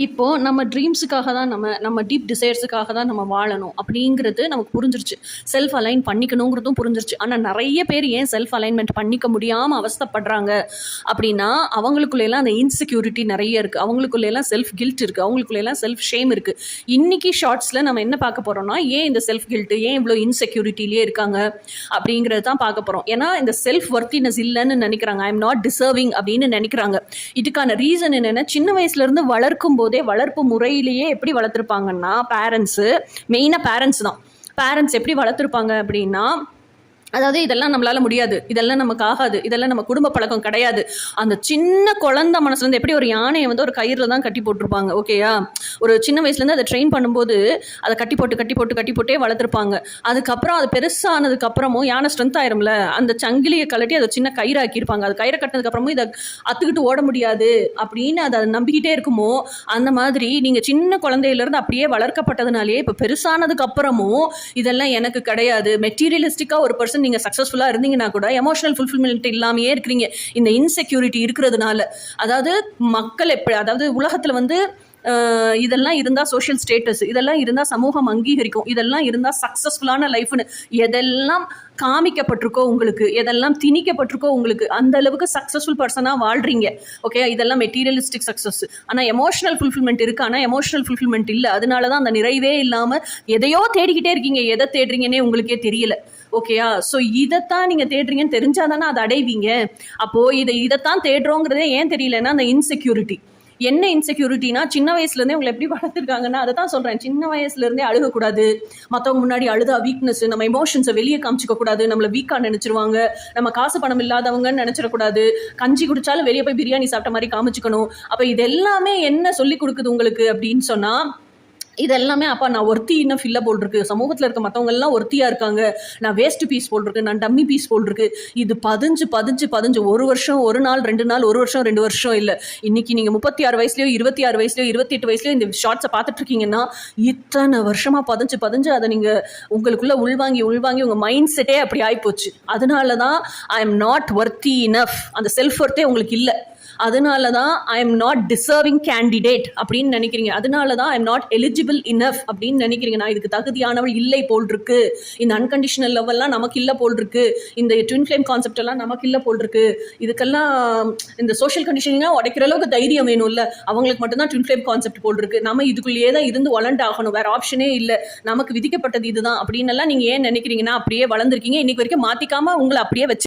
இப்போது நம்ம ட்ரீம்ஸுக்காக தான் நம்ம டீப் டிசைர்ஸுக்காக தான் நம்ம வாழணும் அப்படிங்கிறது நமக்கு புரிஞ்சிருச்சு. செல்ஃப் அலைன் பண்ணிக்கணுங்கிறதும் புரிஞ்சிருச்சு. ஆனால் நிறைய பேர் ஏன் செல்ஃப் அலைன்மெண்ட் பண்ணிக்க முடியாமல் அவஸ்தைப்படுறாங்க அப்படின்னா, அவங்களுக்குள்ளேலாம் அந்த இன்செக்யூரிட்டி நிறைய இருக்குது. அவங்களுக்குள்ளேலாம் செல்ஃப் கில்ட் இருக்குது. அவங்களுக்குள்ளேலாம் செல்ஃப் ஷேம் இருக்குது. இன்றைக்கி ஷார்ட்ஸில் நம்ம என்ன பார்க்க போகிறோம்னா, ஏன் இந்த செல்ஃப் கில்ட்டு, ஏன் இவ்வளோ இன்செக்யூரிட்டிலே இருக்காங்க அப்படிங்கிறது தான் பார்க்க போகிறோம். ஏன்னா இந்த செல்ஃப் ஒர்த்தினஸ் இல்லைன்னு நினைக்கிறாங்க. ஐ எம் நாட் டிசர்விங் அப்படின்னு நினைக்கிறாங்க. இதுக்கான ரீசன் என்னென்னா, சின்ன வயசுலேருந்து வளர்க்கும் போதே வளர்ப்பு முறையிலேயே எப்படி வளர்த்துருப்பாங்கன்னா, மெயினாக பேரண்ட்ஸ் தான். பேரண்ட்ஸ் எப்படி வளர்த்துருப்பாங்க அப்படின்னா, அதாவது இதெல்லாம் நம்மளால முடியாது, இதெல்லாம் நமக்கு ஆகாது, இதெல்லாம் நம்ம குடும்ப பழக்கம் கிடையாது. அந்த சின்ன குழந்தை மனசுலேருந்து எப்படி ஒரு யானையை வந்து ஒரு கயிறில் தான் கட்டி போட்டிருப்பாங்க. ஓகேயா, ஒரு சின்ன வயசுலேருந்து அதை ட்ரெயின் பண்ணும்போது அதை கட்டி போட்டே வளர்த்துருப்பாங்க. அதுக்கப்புறம் அது பெருசானதுக்கப்புறமும் யானை ஸ்ட்ரென்த் ஆயிரும்ல, அந்த சங்கிலியை கலட்டி அதை சின்ன கயிறு ஆக்கியிருப்பாங்க. அது கயிறை கட்டினதுக்கப்புறமும் இதை அத்துக்கிட்டு ஓட முடியாது அப்படின்னு அதை நம்பிக்கிட்டே இருக்குமோ, அந்த மாதிரி நீங்கள் சின்ன குழந்தையிலேருந்து அப்படியே வளர்க்கப்பட்டதுனாலே இப்போ பெருசானதுக்கப்புறமும் இதெல்லாம் எனக்கு கிடையாது. மெட்டீரியலிஸ்டிக்காக ஒரு பர்சன் நீங்க சக்சஸ்ஃபுல்லா இருந்தீங்கன்னா கூட எமோஷனல் ஃபுல்ஃபில்மெண்ட் இல்லாமையே இருக்கிறீங்க, இந்த இன்செக்யூரிட்டி இருக்கிறதுனால. அதாவது மக்கள் அதாவது உலகத்துல வந்து இதெல்லாம் இருந்தா சோஷியல் ஸ்டேட்டஸ், இதெல்லாம் இருந்தா சமூகம் அங்கீகரிக்கும், இதெல்லாம் இருந்தா சக்சஸ்ஃபுல்லான லைஃப்னு எதெல்லாம் காமிக்கப்பட்டிருக்கோ உங்களுக்கு, எதெல்லாம் திணிக்கப்பட்டிருக்கோ உங்களுக்கு, அந்த அளவுக்கு சக்ஸஸ்ஃபுல் பர்சனாக வாழ்றீங்க. ஓகே, இதெல்லாம் மெட்டீரியலிஸ்டிக் சக்ஸஸ். ஆனால் எமோஷனல் ஃபுல்ஃபில்மெண்ட் இருக்குது, ஆனால் எமோஷனல் ஃபுல்ஃபில்மெண்ட் இல்லை. அதனால தான் அந்த நிறைவே இல்லாமல் எதையோ தேடிக்கிட்டே இருக்கீங்க. எதை தேடுறீங்கன்னே உங்களுக்கே தெரியல. ஓகேயா, ஸோ இதைத்தான் நீங்கள் தேடுறீங்கன்னு தெரிஞ்சாதானே அதை அடைவீங்க. அப்போது இதைத்தான் தேடுறோங்கிறதே ஏன் தெரியலன்னா, அந்த இன்செக்யூரிட்டி. என்ன இன்செக்யூரிட்டினா, சின்ன வயசுலேருந்தே உங்களை எப்படி வளர்த்துருக்காங்கன்னா, அதை தான் சொல்கிறேன். சின்ன வயசுலேருந்தே அழுகக்கூடாது, மற்றவங்க முன்னாடி அழுதா வீக்னஸ், நம்ம எமோஷன்ஸை வெளியே காமிச்சிக்க கூடாது, நம்மளை வீக்காக நினச்சிருவாங்க, நம்ம காசு பணம் இல்லாதவங்கன்னு நினச்சிடக்கூடாது, கஞ்சி குடித்தாலும் வெளியே போய் பிரியாணி சாப்பிட்ட மாதிரி காமிச்சிக்கணும். அப்போ இது எல்லாமே என்ன சொல்லி கொடுக்குது உங்களுக்கு அப்படின்னு சொன்னால், இதெல்லாமே அப்பா நான் ஒர்த்தி இன்னும் ஃபில்ல போல் இருக்கு, சமூகத்தில் இருக்க மற்றவங்க எல்லாம் ஒர்த்தியாக இருக்காங்க, நான் வேஸ்ட் பீஸ் போல் இருக்கு, நான் டம்மி பீஸ் போல் இருக்கு. இது பதிஞ்சு ஒரு வருஷம், ஒரு நாள், 2 நாள், ஒரு வருஷம், 2 வருஷம் இல்லை. இன்னைக்கு நீங்கள் 36 வயசுலையோ 26 வயசுலையோ 28 வயசுலையோ இந்த ஷார்ட்ஸை பார்த்துட்டு இருக்கீங்கன்னா, இத்தனை வருஷமாக பதிஞ்சு அதை நீங்கள் உங்களுக்குள்ள உள்வாங்கி உங்கள் மைண்ட் செட்டே அப்படி ஆகிப்போச்சு. அதனால தான் I am not worthy enough, அந்த செல்ஃப் ஒர்த்தே உங்களுக்கு இல்லை. அதனால தான் I am not deserving candidate அப்படின்னு நினைக்கிறீங்க. அதனால தான் I am not eligible enough அப்படின்னு நினைக்கிறீங்க. நான் இதுக்கு தகுதியானவள் இல்லை போல் இருக்கு, இந்த அன்கண்டிஷனல் லவ்வெல்லாம் நமக்கு இல்லை போல் இருக்கு, இந்த ட்வின் ஃப்ளேம் கான்செப்ட் எல்லாம் நமக்கு இல்லை போல் இருக்கு, இதுக்கெல்லாம் இந்த சோஷியல் கண்டிஷனிங்காக உடைக்கிற அளவுக்கு தைரியம் வேணும் இல்லை, அவங்களுக்கு மட்டும்தான் ட்வின் ஃப்ளேம் கான்செப்ட் போல் இருக்கு, நம்ம இதுக்குள்ளேயே தான் இருந்து வளர்ந்தாகணும், வேற ஆப்ஷனே இல்லை, நமக்கு விதிக்கப்பட்டது இதுதான் அப்படின்னு எல்லாம் நீங்கள் ஏன் நினைக்கிறீங்கன்னா அப்படியே வளர்ந்துருக்கீங்க. இன்னைக்கு வரைக்கும் மாற்றிக்காம உங்களை அப்படியே வச்சு